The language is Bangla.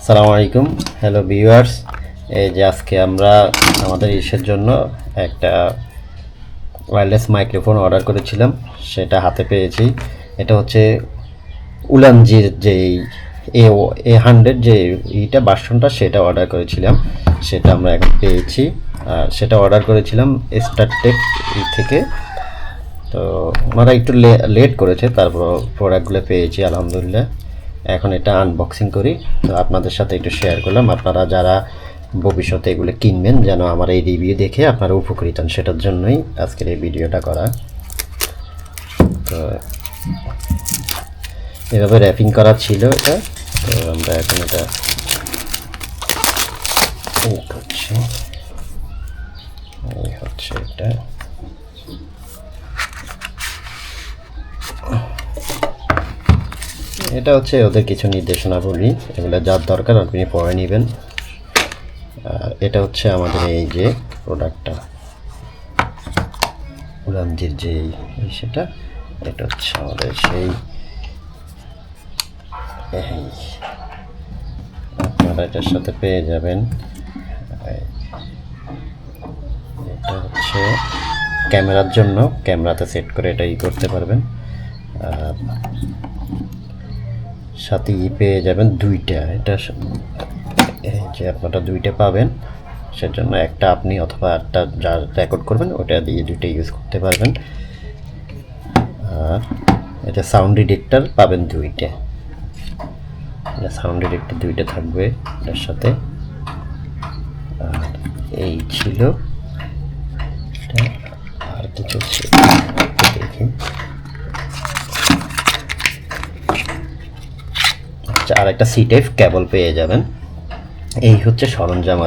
আসসালামু আলাইকুম, হ্যালো ভিউয়ার্স। এই যে আজকে আমরা আমাদের ইসের জন্য একটা ওয়্যারলেস মাইক্রোফোন অর্ডার করেছিলাম, সেটা হাতে পেয়েছি। এটা হচ্ছে উলানজির যেই A100 যে এইটা ভার্সনটা, সেটা অর্ডার করেছিলাম, সেটা আমরা এখন পেয়েছি। আর সেটা অর্ডার করেছিলাম স্টারটেক থেকে। তো ওনারা একটু লেট করেছে, তারপর প্রোডাক্টগুলো পেয়েছি আলহামদুলিল্লাহ। এখন এটা আনবক্সিং করি, তো আপনাদের সাথে একটু শেয়ার করলাম। আপনারা যারা ভবিষ্যতে এগুলো কিনবেন যেন আমার এই রিভিউ দেখে আপনারা উপকৃত হন, সেটার জন্যই আজকের এই ভিডিওটা করা। তো এভাবে র্যাপিং করা ছিল এটা। তো আমরা এখন এটা হচ্ছে এটা। এটা হচ্ছে ওদের কিছু নির্দেশনাবলী, এগুলো যার দরকার আপনি পড়ে নেবেন। আর এটা হচ্ছে আমাদের এই যে প্রোডাক্টটা, উলানজির যে সেটা, এটা হচ্ছে আমাদের সেই আপনারা এটার সাথে পেয়ে যাবেন। এটা হচ্ছে ক্যামেরার জন্য, ক্যামেরাতে সেট করে এটা করতে পারবেন। আর সাথে পেয়ে যাবেন দুইটা, এটা এই যে আপনারা দুইটা পাবেন, সেজন্য একটা আপনি অথবা একটা যা রেকর্ড করবেন ওটা দিয়ে দুইটা ইউজ করতে পারবেন। আর এটা সাউন্ড ডিটেক্টর পাবেন দুইটা, এটা সাউন্ড ডিটেক্টর দুইটা থাকবে এটার সাথে। আর এই ছিল আর কিছু দেখি। আচ্ছা, আর একটা সি টাইপ কেবল পেয়ে যাবেন। এই হচ্ছে সরঞ্জাম।